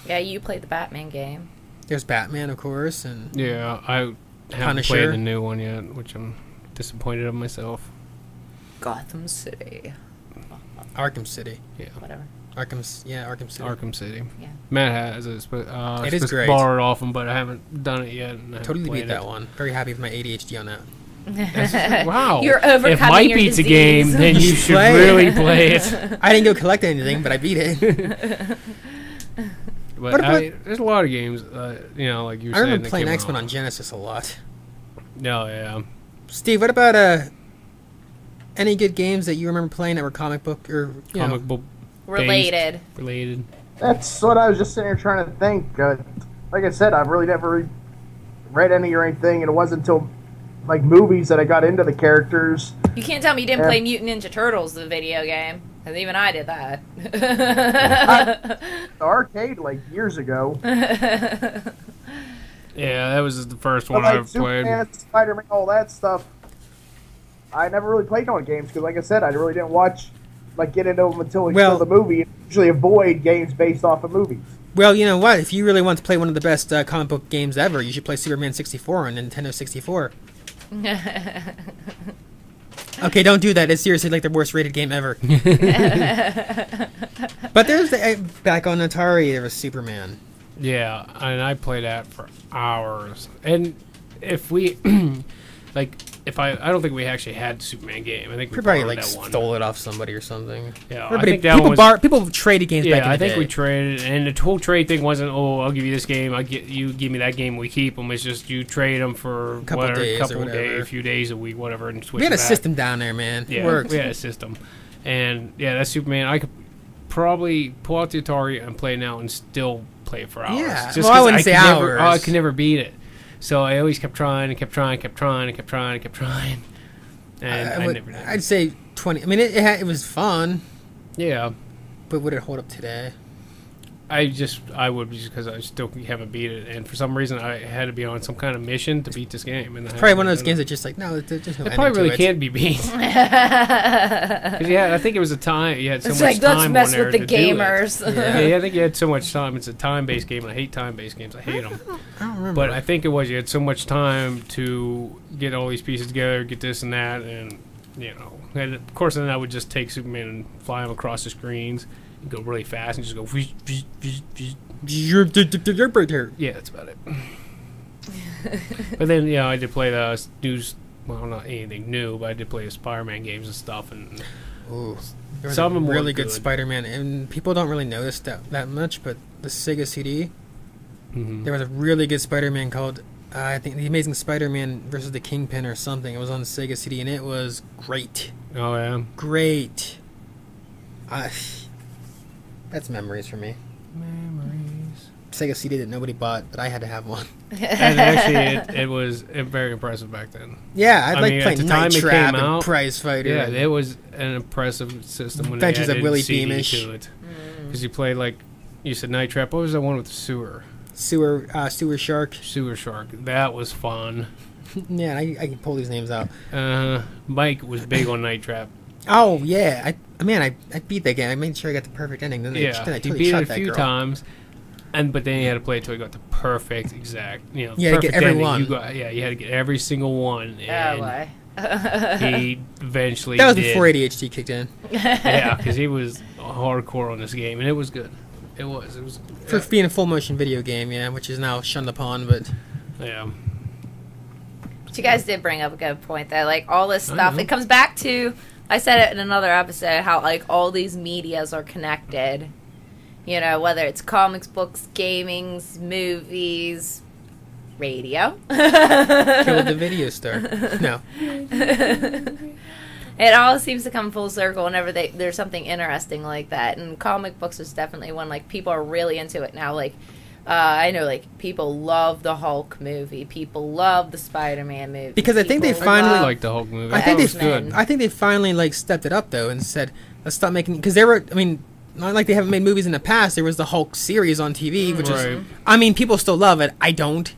Yeah, you played the Batman game. There's Batman, of course, and Yeah, I haven't Punisher. played the new one yet, which I'm disappointed of myself. Gotham City. Arkham City. Yeah, Whatever. Arkham City. Arkham City. Yeah. Matt has it. But, It is great. Borrowed off him, but I haven't done it yet. And I Totally haven't beat played that it. one. Very happy with my ADHD on that. Wow. You're overcoming If Mike your beats a disease. game, then you should Play it. really play it. I didn't go collect anything, but I beat it. But What about- there's a lot of games, like you I said. remember that playing came X-Men out. on Genesis a lot. No, yeah. Steve, what about any good games that you remember playing that were comic book or Comic book Related. related. That's what I was just sitting here trying to think. Like I said, I've really never read any or anything, and it wasn't until like movies that I got into the characters. You can't tell me you didn't Yeah. play Mutant Ninja Turtles, the video game. Because even I did that. The arcade like years ago. Yeah, that was the first But one I like ever played. Superman, Spider-Man, all that stuff. I never really played on games because, like I said, I really didn't watch like get into them until we Well- show the movie. And usually avoid games based off of movies. Well, you know what? If you really want to play one of the best comic book games ever, you should play Superman 64 on Nintendo 64. Okay, don't do that. It's seriously like the worst rated game ever. But there's back on Atari, there was Superman. Yeah, and I played that for hours. And if we, like, I don't think we actually had the Superman game. I think we We probably borrowed like that one. stole it off somebody or something. Yeah, I Everybody, think that one was, people traded games back yeah, in the I think day. we traded, and the whole trade thing wasn't, oh, I'll give you this game, you give me that game, we keep them. It's just you trade them for A couple days or whatever. a few days, a week, whatever, and switch We had a back. system down there, man. It Yeah, worked. we had a system, and yeah, that Superman, I could probably pull out the Atari and play it now and still play it for hours. Yeah, Just well, I 'cause wouldn't say could never- hours. I could never beat it, so I always kept trying and kept trying and kept trying and kept trying and kept trying, and I never did. I'd say 20. I mean, it was fun, Yeah, but would it hold up today? I would just because I still haven't beat it, and for some reason I had to be on some kind of mission to beat this game. And Probably one of those games that just like, no, there's no It ending probably to really it. can't be beat. 'Cause, yeah, I think it was a time. You had so It's much like, time let's mess on there with the to do it. gamers. Yeah, I think you had so much time. It's a time-based game, and I hate time-based games. I hate them. I don't remember. But I think it was you had so much time to get all these pieces together, get this and that, and and of course then I would just take Superman and fly him across the screens, and go really fast, and just go. Whoosh, whoosh, whoosh, whoosh. Yeah, that's about it. But then I did play the news. Well, not anything new, but I did play the Spider-Man games and stuff, and Ooh, there was Some a of them were really good good. Spider-Man, and people don't really notice that much. But the Sega CD, mhm. there was a really good Spider-Man called I think The Amazing Spider-Man versus the Kingpin or something. It was on the Sega CD, and it was great, Oh yeah. great. That's memories for me. Memories. Sega CD that nobody bought, but I had to have one. And actually, it was very impressive back then. Yeah, I'd I like mean, at playing the Night time it Trap came and out, Prize Fighter. Yeah, and- it was an impressive system when Adventures they of added Willie CD Beamish. to it. Because you played like you said, Night Trap. What was that one with the sewer? Sewer Shark. Sewer Shark. That was fun. Yeah, I can pull these names out. Mike was big on Night Trap. Oh yeah, I beat that game. I made sure I got the perfect ending. Then Yeah, I he totally beat shot it a that few girl. times, but then he had to play it till he got the perfect exact. Yeah, perfect get every ending. one. You had to get every single one. Oh, And boy. he eventually That was did. before ADHD kicked in. Yeah, because he was hardcore on this game, and it was good. It was. For being a full motion video game, yeah, which is now shunned upon, but Yeah. But you guys did bring up a good point, though. Like, all this I stuff, know. it comes back to, I said it in another episode, how, like, all these medias are connected. You know, whether it's comics, books, gamings, movies, radio. killed the video star. No. It all seems to come full circle whenever there's something interesting like that. And comic books is definitely one, like, people are really into it now. Like, I know, like, people love the Hulk movie. People love the Spider-Man movie. Because I think they People finally- I love- like the Hulk movie. I think it was X-Men. good. I think they finally like stepped it up though and said, let's stop making, because they were. I mean, not like they haven't made movies in the past. There was the Hulk series on TV, which Right. is. I mean, people still love it. I don't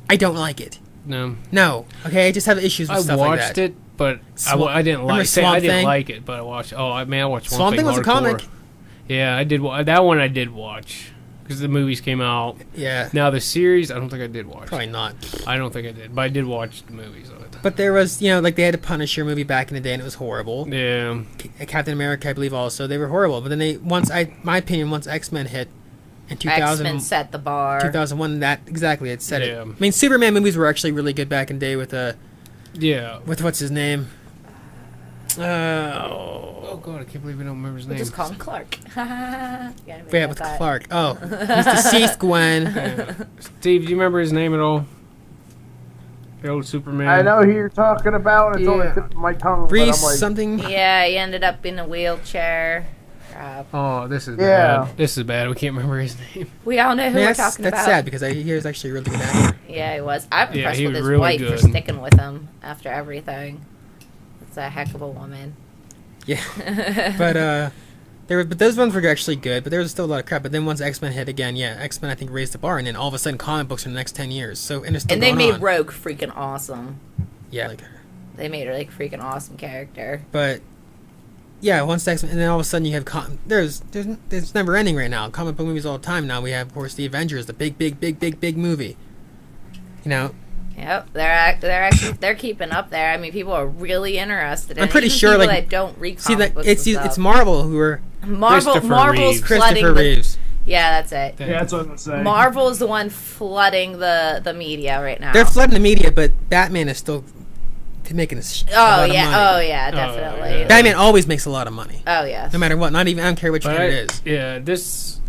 like it. No, No. Okay, I just have issues with I stuff like watched that. it, but Swamp- I didn't remember like. I Swamp didn't Thing? like it, but I watched. Oh, I watched Swamp Thing was a hardcore. comic. Yeah, I did. That one I did watch because the movies came out. Yeah. Now the series, I don't think I did watch. Probably not. I don't think I did, but I did watch the movies of it. But there was, like they had a Punisher movie back in the day, and it was horrible. Yeah, Captain America, I believe, also they were horrible. But then once X-Men hit in 2000, X-Men set the bar. 2001, that exactly it said Yeah. it. I mean, Superman movies were actually really good back in the day with yeah. with what's his name? Oh god, I can't believe I don't remember his We'll name. just call him Clark. Yeah, Yeah, with Clark. Oh, he's deceased, Gwen. Yeah. Steve, do you remember his name at all? The old Superman. I know who you're talking about. And it's on the Yeah. tip of my tongue. But Reese I'm like, something. Yeah, he ended up in a wheelchair. Oh, this is Yeah. bad. This is bad. We can't remember his name. We all know who Man, we're that's talking about. sad because I hear he's actually a really good actor. Yeah, he was. I'm Yeah, impressed he with was his really wife good. for sticking with him after everything. It's a heck of a woman. Yeah, but those ones were actually good. But there was still a lot of crap. But then once X-Men hit again, yeah, X-Men I think raised the bar, and then all of a sudden comic books for the next 10 years. So and it's still And they going made on. Rogue freaking awesome. Yeah, like, They made her like freaking awesome character. but Yeah, one section, and then all of a sudden you have there's never ending right now. Comic book movies all the time now. We have, of course, the Avengers, the big movie. You know. Yep, they're keeping up there. I mean, people are really interested in it. I'm pretty Even sure, people like, that don't read see, comic like, books and it's stuff. Marvel who are Marvel's flooding Christopher Reeves. Yeah, that's it. Yeah, that's what I was gonna say. Marvel's the one flooding the media right now. They're flooding the media, but Batman is still making a lot of money. Oh yeah, definitely. yeah. Batman always makes a lot of money, Oh yeah. no matter what. Not even I don't care which one it is. Yeah,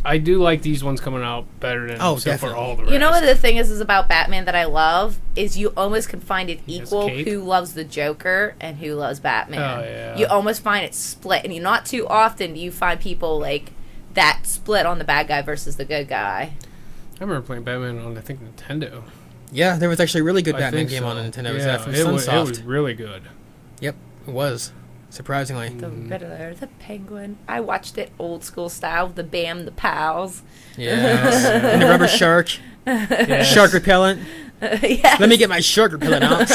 I do like these ones coming out better than Oh, so far definitely. all the rest. You know what the thing is about Batman that I love is you almost can find it He has equal cape. who loves the Joker and who loves Batman. Oh, yeah. You almost find it split, and not too often do you find people like that split on the bad guy versus the good guy. I remember playing Batman on, I think, Nintendo. Yeah, there was actually a really good I Batman think game so. on Nintendo. It was Yeah, from it was Sunsoft. really good. Yep, it was. Surprisingly. The Riddler, the Penguin. I watched it old school style, the Bam, the Pals. Yes. And the rubber shark. Yes. Shark repellent. Yes. Let me get my shark repellent out.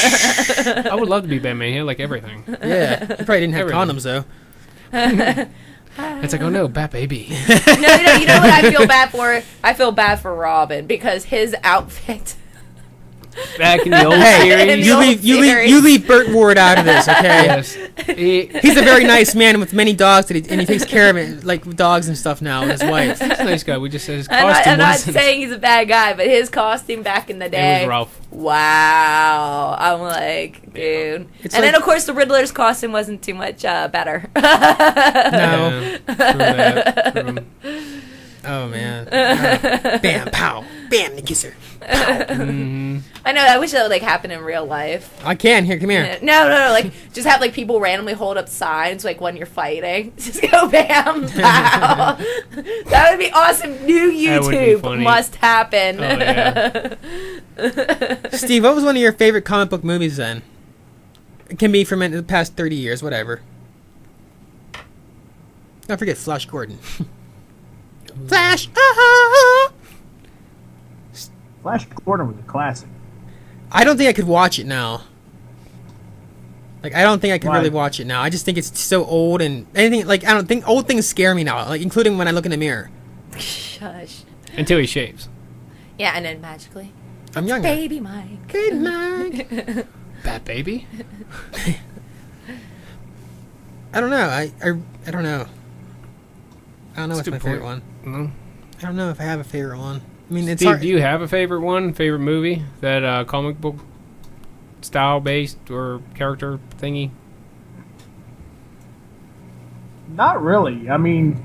I would love to be Batman. He had like everything. Yeah. You probably didn't have Everything. condoms, though. It's like, oh no, Bat Baby. No, you know what I feel bad for? I feel bad for Robin because his outfit. Back in the old Hey, series. you leave Burt Ward out of this, okay? Yes. He's a very nice man with many dogs, and he takes care of it, like dogs and stuff now, with his wife. He's a nice guy. We just said his I'm costume not wasn't. saying he's a bad guy, but his costume back in the day. It was rough. Wow. I'm like, dude. It's And then, like- of course, the Riddler's costume wasn't too much better. No. Yeah, true that. True. Oh, man. Bam, pow. Bam, the kisser. Mhm. I know. I wish that would like happen in real life. I can. Here, come here. No. Like, just have like people randomly hold up signs like when you're fighting. Just go bam, pow. That would be awesome. New That would be YouTube funny. must happen. Oh, yeah. Steve, what was one of your favorite comic book movies then? It can be from the past 30 years, whatever. Don't forget Flash Gordon. Flash! Flash Gordon was a classic. I don't think I could watch it now. Like, I don't think I could Why? really watch it now. I just think it's so old and anything, like, I don't think old things scare me now, like, including when I look in the mirror. Shush. Until he shaves. Yeah, and then magically, I'm younger. Baby Mike. Good Mike. Bat Baby? I don't know. I don't know. I don't know what's That's a my good favorite point. one. No. I don't know if I have a favorite one. I mean, it's Steve, hard. do you have a favorite one? Favorite movie? That comic book style based or character thingy? Not really. I mean,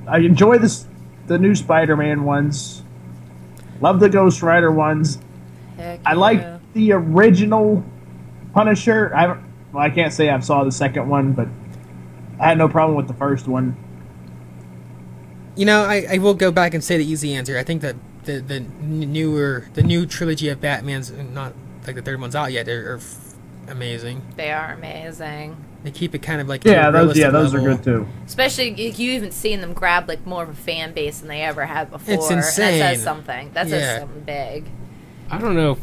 I enjoy the new Spider-Man ones. Love the Ghost Rider ones. Heck I like yeah. the original Punisher. I can't say I saw the second one, but I had no problem with the first one. You know, I will go back and say the easy answer. I think that the new trilogy of Batman's, not like the third one's out yet, are amazing. They are amazing. They keep it kind of like Yeah, a those realistic are level. good too. Especially you even seen them grab like more of a fan base than they ever had before. It's And insane. that says something. That says Yeah. something big. I don't know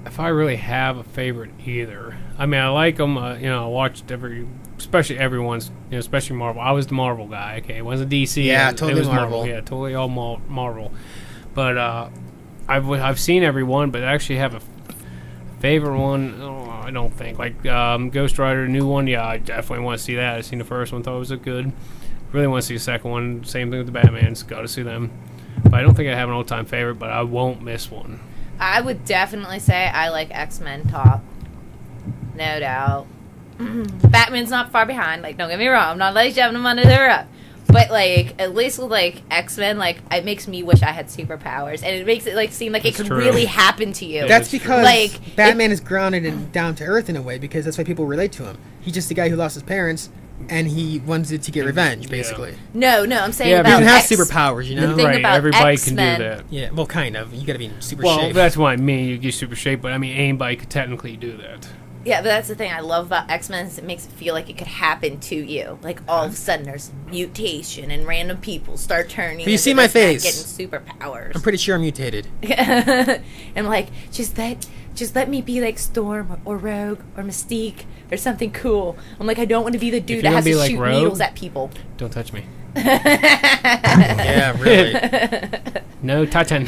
if I really have a favorite either. I mean, I like them. I watched especially everyone's, especially Marvel. I was the Marvel guy. Okay, it wasn't DC. Yeah, it totally was Marvel. Yeah, totally all Marvel. But I've seen everyone, but I actually have a favorite one. Oh, I don't think like Ghost Rider, new one. Yeah, I definitely want to see that. I've seen the first one, thought it was good. Really want to see the second one. Same thing with the Batman's. Got to see them. But I don't think I have an all-time favorite, but I won't miss one. I would definitely say I like X-Men top. No doubt. Batman's not far behind. Like, don't get me wrong. I'm not like shoving him under the rug. But, like, at least with, like, X-Men, like, it makes me wish I had superpowers. And it makes it, like, seem like it That's could true. really happen to you. That's That's true. because Like, Batman is grounded and down to earth in a way, because that's why people relate to him. He's just a guy who lost his parents, and he wanted to get revenge, Yeah. basically. No, I'm saying Yeah, He about doesn't have X- superpowers, you know? thing Right, about everybody X-Men- can do that. Yeah, well, kind of. You gotta be in super Well, shape. that's what I mean. You get super shape, but I mean, anybody could technically do that. Yeah, but that's the thing I love about X-Men is it makes it feel like it could happen to you. Like, all of a sudden there's mutation and random people start turning. But you into see my this and face. Getting superpowers. I'm pretty sure I'm mutated. And like, just let me be like Storm or Rogue or Mystique or something cool. I'm like, I don't want to be the dude you're that gonna has be to like shoot Rogue, needles at people. Don't touch me. Yeah, really. No touching.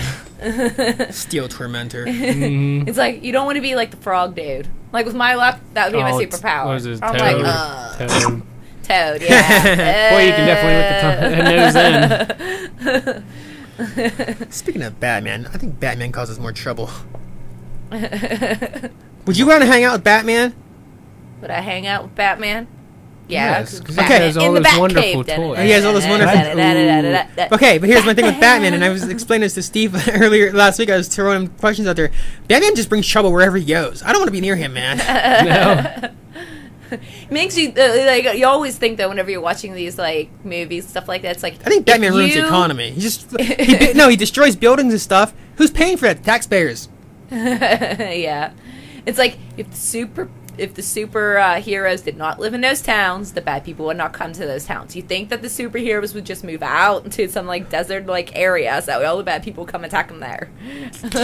Steel tormentor. Mhm. It's like, you don't want to be like the frog dude. Like, with my luck, that would be my superpower. What was his I'm Toad? like, Toad. Toad, yeah. Boy, you can definitely look at the nose in. Speaking of Batman, I think Batman causes more trouble. Would you want to hang out with Batman? Would I hang out with Batman? Yeah. Yes, 'cause he Batman has all in the those Batcave. wonderful toys. He has all those wonderful- Okay, but here's my thing with Batman, and I was explaining this to Steve earlier last week. I was throwing him questions out there. Batman just brings trouble wherever he goes. I don't want to be near him, man. No. Makes you like, you always think that whenever you're watching these like movies, stuff like that, it's like, I think Batman if ruins the you- economy. He just he destroys buildings and stuff. Who's paying for that? The taxpayers. Yeah, it's like, if the super heroes did not live in those towns, the bad people would not come to those towns. You think that the superheroes would just move out into some like desert like area, so all the bad people come attack them there.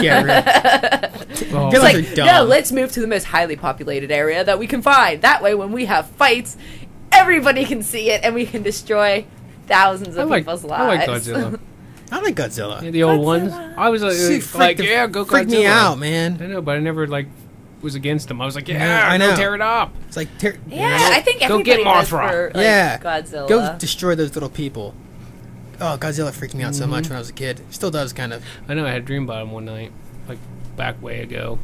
Yeah, really. Oh. It's Villains like, are dumb. no, let's move to the most highly populated area that we can find. That way, when we have fights, everybody can see it, and we can destroy thousands of people's lives. I like Godzilla. I like Godzilla. Yeah, the old ones. Godzilla. I was like, yeah, go Godzilla. Freak me out, man. I know, but I never like was against him. I was like, Yeah, yeah, I go know. tear it up. It's like, Yeah, I think Go everybody get does Mothra. for like, yeah, Godzilla. go destroy those little people. Oh, Godzilla freaked me out so much when I was a kid. Still does, kind of. I know I had a dream about him one night, like back way ago.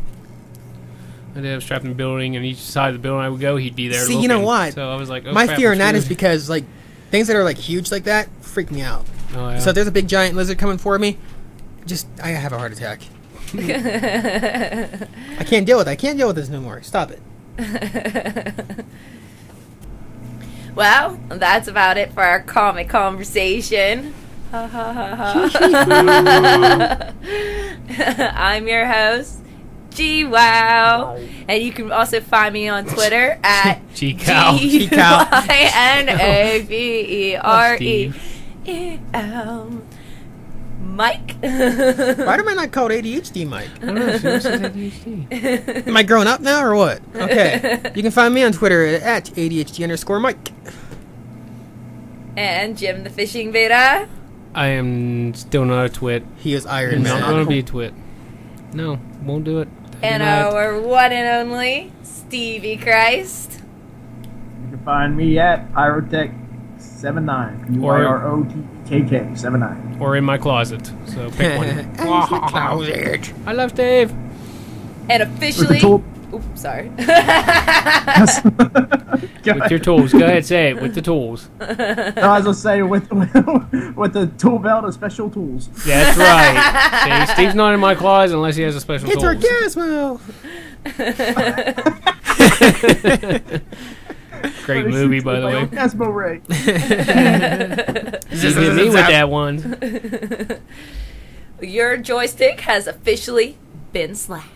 And I was trapped in a building, and each side of the building I would go, he'd be there. See, you know looking. what? So I was like, oh, My crap, fear I'm in that is screwed. because like things that are like huge like that freak me out. Oh, yeah. So if there's a big giant lizard coming for me, I have a heart attack. I can't deal with it. I can't deal with this no more. Stop it. Well, that's about it for our comic conversation. Ha, ha, ha, ha. I'm your host, G-Wow. And you can also find me on Twitter at G-Cow. G-Y-N-A-V-E-R-E-E-L. Mike. Why am I not called ADHD Mike? I don't know. She also said ADHD. Am I growing up now or what? Okay. You can find me on Twitter at ADHD_Mike. And Jim the Fishing Beta. I am still not a twit. He is Iron I'm Man. not going to be a twit. No, won't do it. And Not. our one and only Stevie Christ. You can find me at Pyrotech79. Pyrotk79. Or in my closet. So pick one. Closet. I love Steve. And officially. tool- Oops, sorry. With your tools. Go ahead, say it. With the tools. No, I was gonna say with the tool belt of special tools. That's right. See, Steve's not in my closet unless he has a special It's tools. Orgasmo. Great movie, by the way. Orgasmo Ray. You hit me with that one. Your joystick has officially been slashed.